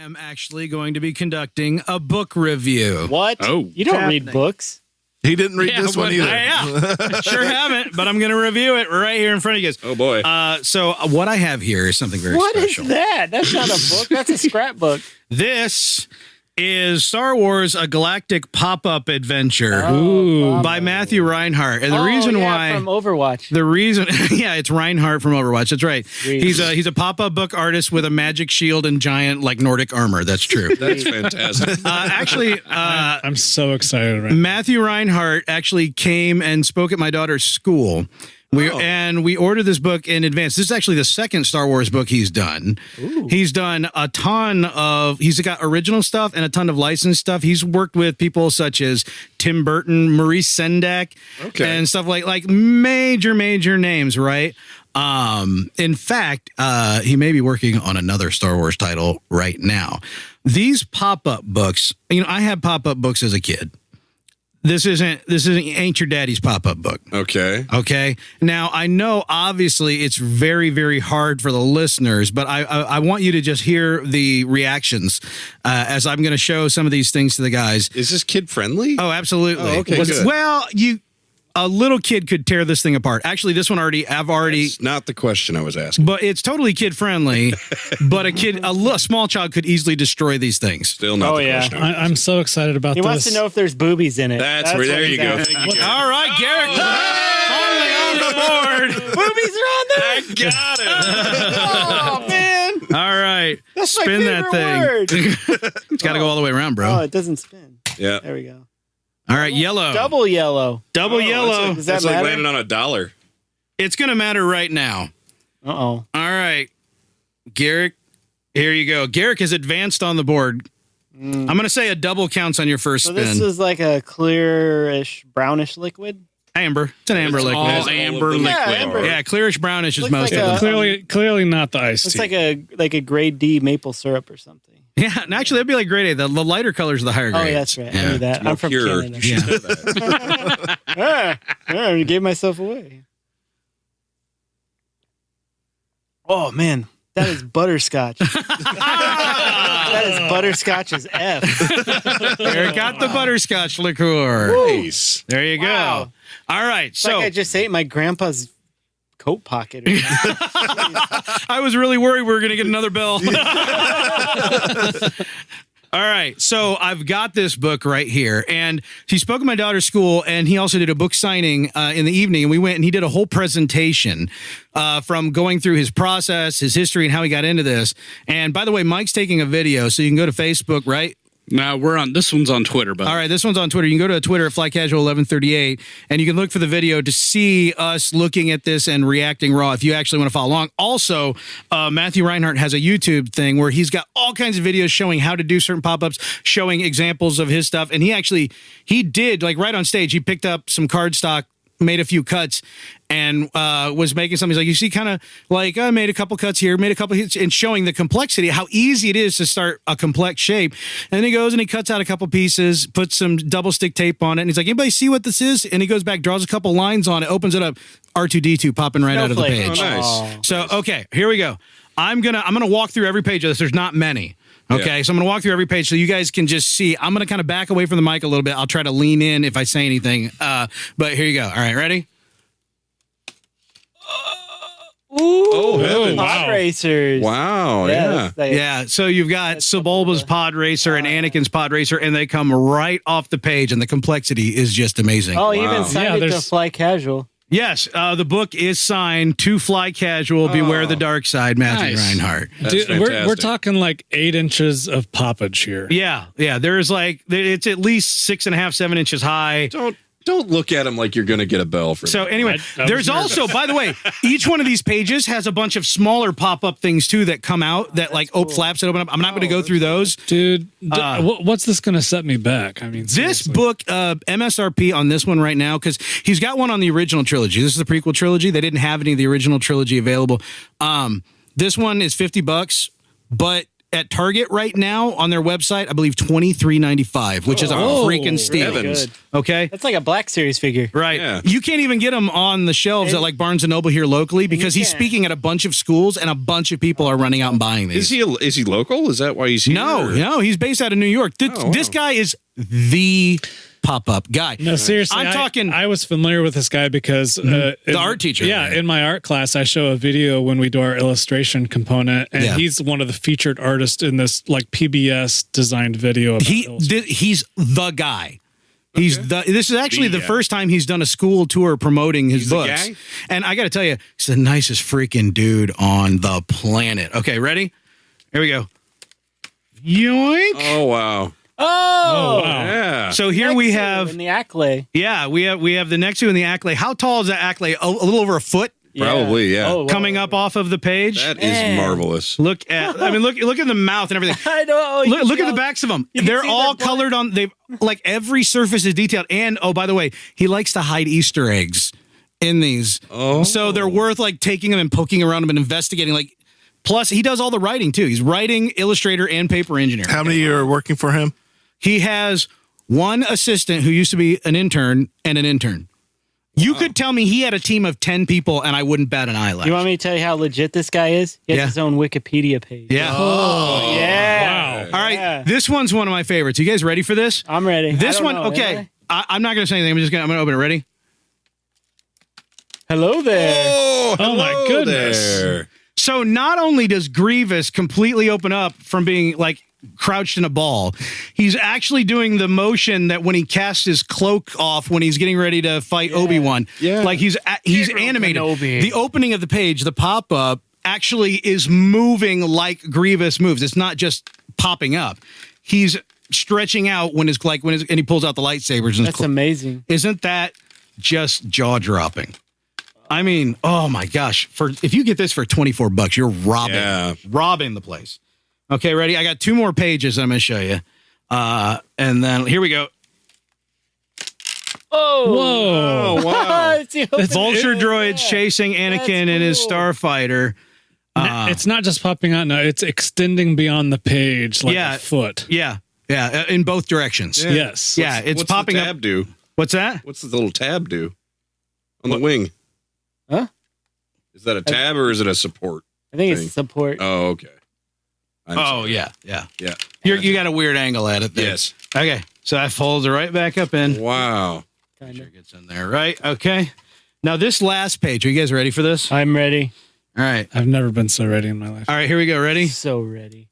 am actually going to be conducting a book review. What? Oh. You don't read books. He didn't read this one either. Yeah, sure haven't, but I'm going to review it right here in front of you guys. Oh, boy. So what I have here is something very What special. is that? That's not a book. That's a scrapbook. This is Star Wars: A Galactic Pop-Up Adventure by Matthew Reinhart. And the reason why from Overwatch. the reason yeah, it's Reinhardt from Overwatch. That's right. Sweet. He's a pop-up book artist with a magic shield and giant like Nordic armor. That's true. That's fantastic. Actually, I'm so excited right Matthew Reinhart actually came and spoke at my daughter's school. We ordered this book in advance. This is actually the second Star Wars book he's done. Ooh. He's done a ton of, he's got original stuff and a ton of licensed stuff. He's worked with people such as Tim Burton, Maurice Sendak, and stuff like major names, right? In fact, he may be working on another Star Wars title right now. These pop-up books, I had pop-up books as a kid. This ain't your daddy's pop-up book. Okay. Now, I know, obviously, it's very, very hard for the listeners, but I want you to just hear the reactions as I'm going to show some of these things to the guys. Is this kid-friendly? Oh, absolutely. Oh, okay, good. Well, a little kid could tear this thing apart. Actually, this one I've already... That's not the question I was asking. But it's totally kid-friendly, but a small child could easily destroy these things. Still not the question. I'm so excited about this. He wants to know if there's boobies in it. That's where, there you go. All right, Garrett. Finally on the board. Boobies are on there. I got it. Oh, man. All right. That's spin my that favorite thing. word. It's got to go all the way around, bro. Oh, it doesn't spin. Yeah. There we go. All right, yellow. Double yellow. Yellow. Does that That's like matter? landing on $1. It's going to matter right now. Uh-oh. All right. Garrick, here you go. Garrick has advanced on the board. I'm going to say a double counts on your first So spin. this is like a clearish, brownish liquid? Amber. It's an amber liquid. all amber liquid. Yeah, amber. Yeah, clearish brownish is Looks most like of them. Clearly not the iced It's tea. like a grade D maple syrup or something. Yeah, and actually, that'd be like grade A. The lighter colors are the higher grades. Oh, yeah, that's right. Yeah. I knew that. I'm from Pure. Canada. You should know that. I gave myself away. Oh, man. That is butterscotch. That is butterscotch as F. There, got the butterscotch liqueur. Nice. There you go. Wow. All right, It's so like I just ate my grandpa's coat pocket. I was really worried we were going to get another bell. All right, so I've got this book right here, and he spoke at my daughter's school, and he also did a book signing in the evening, and we went and he did a whole presentation from going through his process, his history, and how he got into this. And by the way, Mike's taking a video, so you can go to Facebook, right? Now this one's on Twitter, but all right, this one's on Twitter. You can go to Twitter at FlyCasual1138, and you can look for the video to see us looking at this and reacting raw if you actually want to follow along. Also, Matthew Reinhart has a YouTube thing where he's got all kinds of videos showing how to do certain pop-ups, showing examples of his stuff. And he did, like right on stage, he picked up some cardstock, made a few cuts, and was making something. He's like, you see, kind of like I made a couple cuts here, made a couple hits, and showing the complexity, how easy it is to start a complex shape. And then he goes and he cuts out a couple pieces, puts some double stick tape on it, and he's like, anybody see what this is? And he goes back, draws a couple lines on it, opens it up, R2-D2 popping right out of the page. Oh, nice. So, okay, here we go. I'm gonna walk through every page of this. There's not many. Okay, Yeah. so I'm going to walk through every page so you guys can just see. I'm going to kind of back away from the mic a little bit. I'll try to lean in if I say anything. But here you go. All right, ready? Oh, heavens. Pod racers. Wow, yeah. Yeah, so you've got Sebulba's Pod Racer and Anakin's Pod Racer, and they come right off the page, and the complexity is just amazing. Oh, he even Wow. signed it to Fly Casual. Yes, the book is signed to Fly Casual, Beware the Dark Side, Matthew Nice. Reinhart. That's Dude, fantastic. we're talking like 8 inches of poppage here. Yeah, there's it's at least 6.5, 7 inches high. Don't look at him like you're going to get a bell for So that. anyway, there's also, by the way, each one of these pages has a bunch of smaller pop-up things too that come out that like flaps that open up. I'm not going to go through those. Dude, what's this going to set me back? I mean, This seriously. book, MSRP on this one right now, because he's got one on the original trilogy. This is the prequel trilogy. They didn't have any of the original trilogy available. This one is $50, but at Target right now on their website, I believe $23.95, which is a freaking steal. Heavens. Good. Okay. That's like a Black Series figure. Right. Yeah. You can't even get them on the shelves at like Barnes & Noble here locally because he's can't. speaking at a bunch of schools and a bunch of people are running out and buying these. Is he local? Is that why he's here? No, he's based out of New York. This guy is the pop-up guy. No, seriously. I'm talking. I was familiar with this guy because the art teacher. Yeah, in my art class, I show a video when we do our illustration component, and he's one of the featured artists in this like PBS designed video. About He's the guy. This is actually the first time he's done a school tour promoting his books. The guy? And I got to tell you, he's the nicest freaking dude on the planet. Okay, ready? Here we go. Yoink. Oh, wow. Oh, wow. Yeah. So here we have, in the Acklay. yeah, we have the next two in the Acklay. How tall is that Acklay? A little over a foot Probably, yeah. Oh, coming up off of the page. That is marvelous. Look at, I mean, look at the mouth and everything. I know. Look at the backs of them. They're all colored on. They've like every surface is detailed. And oh, by the way, he likes to hide Easter eggs in these. Oh. So they're worth like taking them and poking around them and investigating. Like, plus he does all the writing too. He's writing, illustrator, and paper engineer. How many are working for him? He has one assistant who used to be an intern and an intern. You could tell me he had a team of 10 people and I wouldn't bat an eyelash. You want me to tell you how legit this guy is? He has his own Wikipedia page. Yeah. Oh, yeah. Wow. All right. This one's one of my favorites. You guys ready for this? I'm ready. This I don't one, know, okay. am I? I'm not going to say anything. I'm going to open it. Ready? Hello there. Oh, my hello goodness. there. So not only does Grievous completely open up from being like crouched in a ball, he's actually doing the motion that when he casts his cloak off when he's getting ready to fight Obi-Wan. Yeah. Like he's animated. Kenobi. The opening of the page, the pop-up, actually is moving like Grievous moves. It's not just popping up. He's stretching out when and he pulls out the lightsabers. And That's amazing. Isn't that just jaw-dropping? I mean, oh my gosh! If you get this for $24, you're robbing the place. Okay, ready? I got two more pages I'm going to show you, and then here we go. Oh, Whoa. Oh, wow. It's the opening. Vulture droids chasing Anakin and his cool. starfighter. It's not just popping out. No, it's extending beyond the page like a foot. Yeah, in both directions. Yes. Yeah, it's What's popping the tab up. do? What's that? What's the little tab do on the wing? Huh? Is that a tab or is it a support? I think thing? it's support. Oh, okay. I'm sorry. Yeah. Yeah. You got a weird angle at it there. Yes. Okay, so that folds it right back up in. Wow. Kind Sure of. gets in there, right? Okay. Now this last page. Are you guys ready for this? I'm ready. All right. I've never been so ready in my life. All right, here we go. Ready? So ready.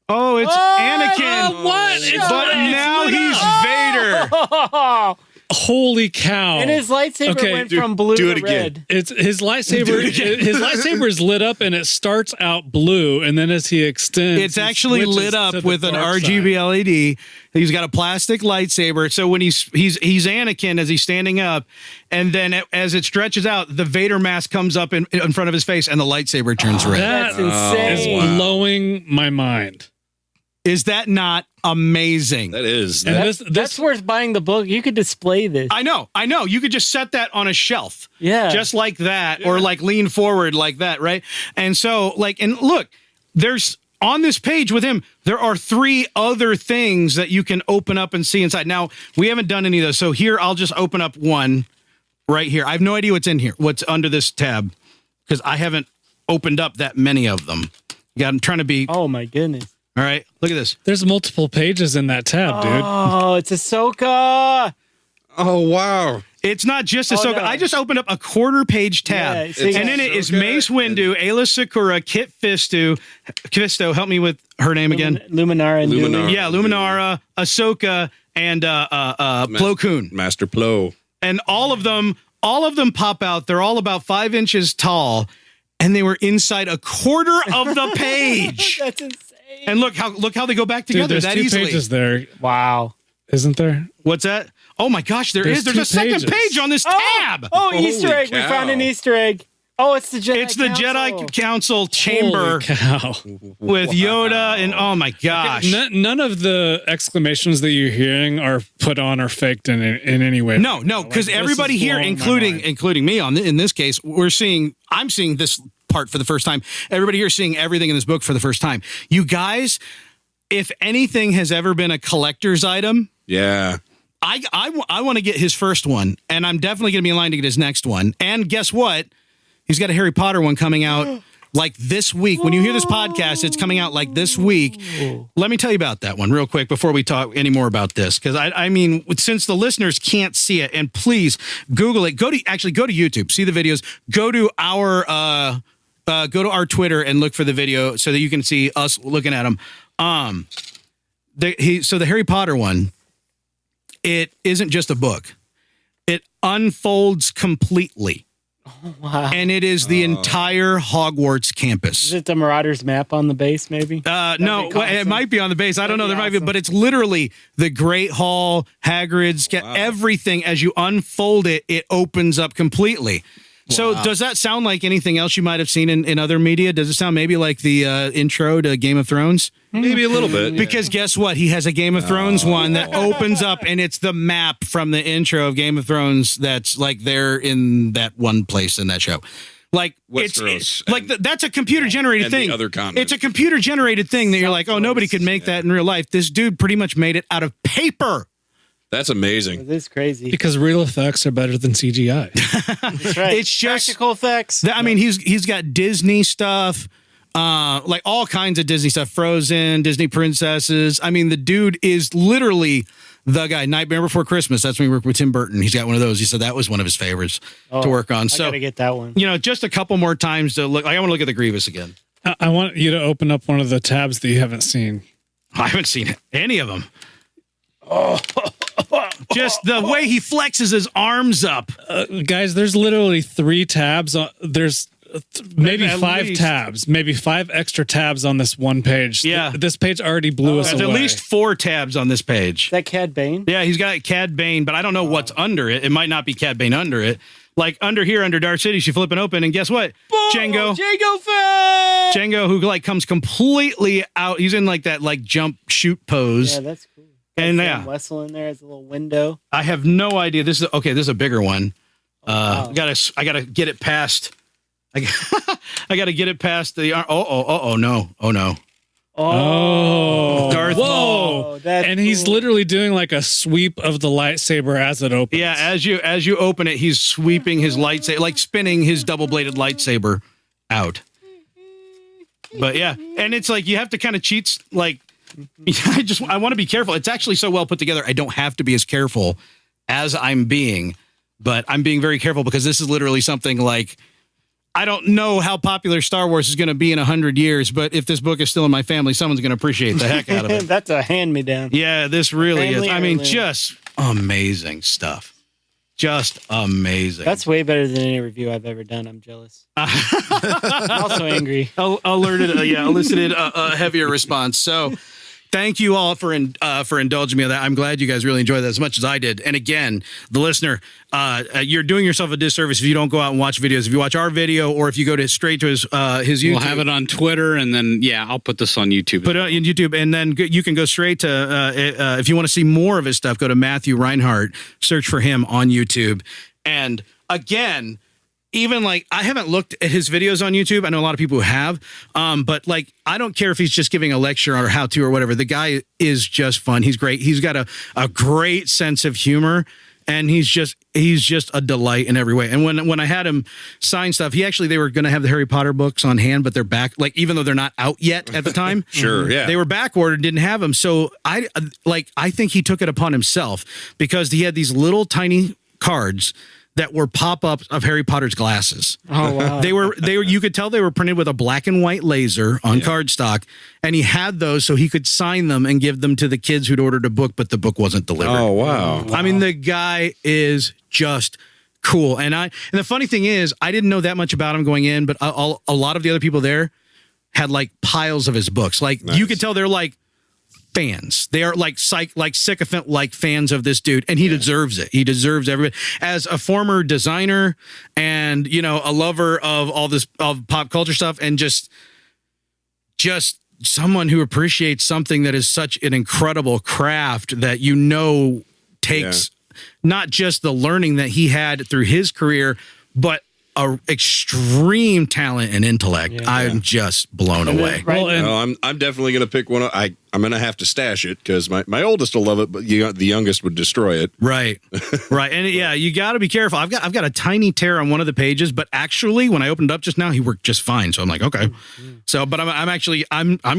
Oh, it's Anakin. What? But now he's Vader. Oh, Holy cow. and his lightsaber Okay, went from blue do to it again. red. It's his lightsaber. His lightsaber is lit up, and it starts out blue, and then as he extends, It's he actually switches lit up to the with an dark RGB side. LED. He's got a plastic lightsaber. So when he's Anakin as he's standing up, and then as it stretches out, the Vader mask comes up in front of his face, and the lightsaber turns red. That's That is insane. blowing my mind. Is that not amazing? That is. And That's worth buying the book. You could display this. I know. You could just set that on a shelf. Yeah. Just like that, or like lean forward like that, right? And so, and look, there's on this page with him, there are 3 other things that you can open up and see inside. Now, we haven't done any of those. So here, I'll just open up one right here. I have no idea what's in here, what's under this tab, because I haven't opened up that many of them. Yeah, I'm trying to be, Oh my goodness. all right, look at this. There's multiple pages in that tab, dude. Oh, it's Ahsoka. Oh, wow. It's not just Ahsoka. no. I just opened up a quarter-page tab, Yeah, so you and got in it is Ahsoka Mace Windu, Ayla Secura, Kit Fisto. Help me with her name again. Luminara and Luminara. Doomy. Yeah, Luminara, Ahsoka, and Plo Koon. Master Plo. And all of them pop out. They're all about 5 inches tall, and they were inside a quarter of the page. That's insane. And look how they go back Dude, together there's that 2 easily. pages there, Wow. isn't there? What's that? Oh my gosh, there There's is. There's 2 a second pages. page on this tab. Oh, Easter Holy egg. We cow. found an Easter egg. Oh, it's the Jedi It's the Council. Jedi Council chamber Holy cow. with Yoda, and oh my gosh. None of the exclamations that you're hearing are put on or faked in any way. No, because Like, this everybody is here, blowing my mind. including me in this case, I'm seeing this part for the first time. Everybody here is seeing everything in this book for the first time. You guys, if anything has ever been a collector's item, Yeah. I want to get his first one, and I'm definitely going to be in line to get his next one. And guess what? He's got a Harry Potter one coming out like this week. When you hear this podcast, it's coming out like this week. Let me tell you about that one real quick before we talk any more about this. Because I mean, since the listeners can't see it, and please Google it. Go to YouTube, see the videos. Go to our Twitter and look for the video so that you can see us looking at them. So the Harry Potter one, it isn't just a book. It unfolds completely. Oh, wow. And it is the entire Hogwarts campus. Is it the Marauders map on the base, maybe? No, it might be on the base. I don't know. There might be, but it's literally the Great Hall, Hagrid's, everything. As you unfold it, it opens up completely. So does that sound like anything else you might have seen in other media? Does it sound maybe like the intro to Game of Thrones? Maybe a little bit. Because guess what? He has a Game of Thrones one that opens up, and it's the map from the intro of Game of Thrones that's like there in that one place in that show. Like Westeros that's a computer generated and thing. the other continent. It's a computer generated thing that you're like, oh, nobody could make that in real life. This dude pretty much made it out of paper. That's amazing. It is crazy. Because real effects are better than CGI. That's right. It's just practical effects. I mean, he's got Disney stuff, like all kinds of Disney stuff, Frozen, Disney princesses. I mean, the dude is literally the guy. Nightmare Before Christmas. That's when he worked with Tim Burton. He's got one of those. He said that was one of his favorites to work on. So I gotta get that one. You know, just a couple more times to look. I want to look at the Grievous again. I want you to open up one of the tabs that you haven't seen. I haven't seen any of them. Oh, just the way he flexes his arms up. Guys, there's literally 3 tabs. There's maybe At 5 least. tabs, maybe 5 extra tabs on this one page. Yeah. This page already blew us There's away. at least 4 tabs on this page. Is that Cad Bane? Yeah, he's got Cad Bane, but I don't know what's under it. It might not be Cad Bane under it. Like under here, under Dark City, you flip it open, and guess what? Django. Fan! Django, who like comes completely out. He's in like that like jump shoot pose. Yeah, that's cool. And Sam Wessel in there has a little window. I have no idea. This is a bigger one. Wow. I gotta get it past. I gotta get it past the. Oh no. Oh, Darth whoa! Maul. That's And he's cool. literally doing like a sweep of the lightsaber as it opens. Yeah, as you open it, he's sweeping his lightsaber, like spinning his double-bladed lightsaber out. But yeah, and it's like you have to kind of cheat. Like, I want to be careful. It's actually so well put together. I don't have to be as careful as I'm being, but I'm being very careful because this is literally something like. I don't know how popular Star Wars is going to be in 100 years, but if this book is still in my family, someone's going to appreciate the heck out of it. That's a hand-me-down. Yeah, this really is. Family I mean, heirloom. just amazing stuff. Just amazing. That's way better than any review I've ever done. I'm jealous. I'm also angry. Elicited a heavier response. So thank you all for indulging me on that. I'm glad you guys really enjoyed that as much as I did. And again, the listener, you're doing yourself a disservice if you don't go out and watch videos. If you watch our video or if you go straight to his YouTube. We'll have it on Twitter, and then, I'll put this on YouTube. Put it on YouTube, and then you can go straight to, if you want to see more of his stuff, go to Matthew Reinhart, search for him on YouTube. And again, even like I haven't looked at his videos on YouTube. I know a lot of people who have, but like I don't care if he's just giving a lecture or how to or whatever. The guy is just fun. He's great. He's got a great sense of humor, and he's just a delight in every way. And when I had him sign stuff, they were going to have the Harry Potter books on hand, but they're back. Like even though they're not out yet at the time, Sure, yeah. they were back ordered, didn't have them. So I think he took it upon himself because he had these little tiny cards that were pop-ups of Harry Potter's glasses. Oh, wow. They were you could tell they were printed with a black and white laser on cardstock, and he had those so he could sign them and give them to the kids who'd ordered a book, but the book wasn't delivered. Oh, wow. I mean, the guy is just cool. And the funny thing is, I didn't know that much about him going in, but a lot of the other people there had like piles of his books. Like you could tell they're like fans. They are like sycophant like fans of this dude, and he deserves it. He deserves everybody. As a former designer and a lover of all this of pop culture stuff, and just someone who appreciates something that is such an incredible craft that takes not just the learning that he had through his career, but a extreme talent and intellect. Yeah. I'm just blown And then, away. right, Well, and No, I'm definitely going to pick one. I'm going to have to stash it because my oldest will love it, but the youngest would destroy it. Right. Right. And yeah, you got to be careful. I've got a tiny tear on one of the pages, but actually when I opened up just now, he worked just fine. So I'm like, okay. So, but I'm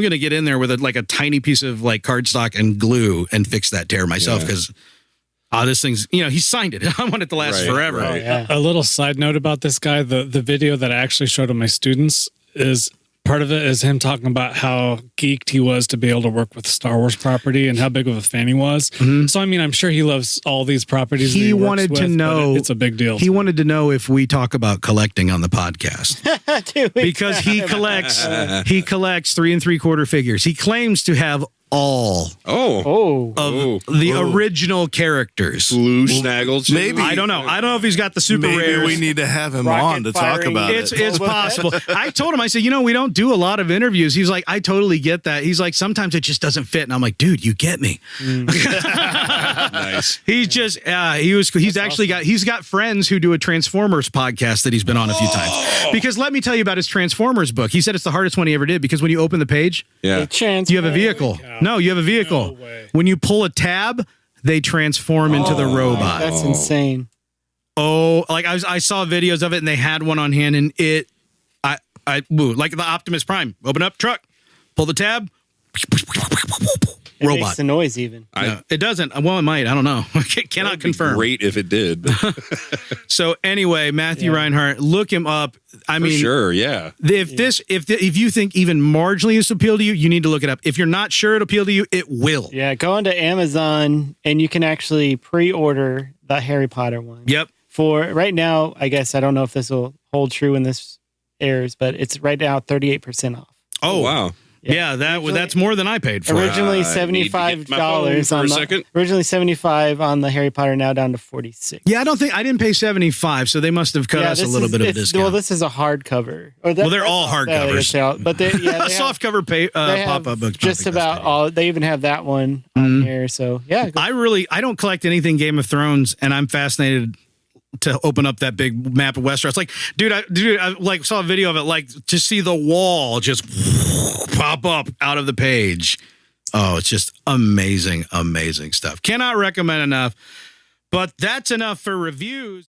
going to get in there with a tiny piece of like cardstock and glue and fix that tear myself because this thing's, he signed it. I want it to last Right, forever. right. Oh, yeah. a little side note about this guy, the video that I actually showed to my students is part of it is him talking about how geeked he was to be able to work with Star Wars property and how big of a fan he was. So, I mean, I'm sure he loves all these properties. He that works wanted to with, but know. it's a big deal. He wanted to know if we talk about collecting on the podcast. Dude, Because he collects 3 3/4 figures. He claims to have all Oh, Oh, of the original characters. blue snaggles. maybe- I don't know if he's got the super Maybe rares. we need to have him Rocket on to talk firing. about It's it. possible. I told him, I said, we don't do a lot of interviews. He's like, I totally get that. He's like, sometimes it just doesn't fit. And I'm like, dude, you get me. Nice. He's just, he's got friends who do a Transformers podcast that he's been on a few times. Because let me tell you about his Transformers book. He said it's the hardest one he ever did because when you open the page, Yeah. you have a vehicle. No, you have a vehicle. No way. When you pull a tab, they transform into the robot. that's insane. Oh, like I saw videos of it and they had one on hand and like the Optimus Prime. Open up truck, pull the tab, It robot. makes the noise even. No, it doesn't. Well, it might. I don't know. Cannot confirm. Great if it did. but So anyway, Matthew Reinhart, look him up. I For mean, sure. Yeah. if you think even marginally this will appeal to you, you need to look it up. If you're not sure it'll appeal to you, it will. Yeah, go onto Amazon and you can actually pre-order the Harry Potter one. Yep. For right now, I guess I don't know if this will hold true when this airs, but it's right now 38% off. Oh, wow. Yeah, that's more than I paid for it. Originally I need to get my phone $75 for a on the second. originally $75 on the Harry Potter, now down to 46. Yeah, I didn't pay 75, so they must have cut us a this little is- bit of a it's- discount. Well, this is a hardcover. Well, they're all hardcovers. But they have, soft cover they have pop-up books. just probably about best all. They even have that one on here. So yeah, I don't collect anything Game of Thrones, and I'm fascinated to open up that big map of Westeros. Like, dude, I like saw a video of it, like to see the wall just pop up out of the page. Oh, it's just amazing, amazing stuff. Cannot recommend enough. But that's enough for reviews.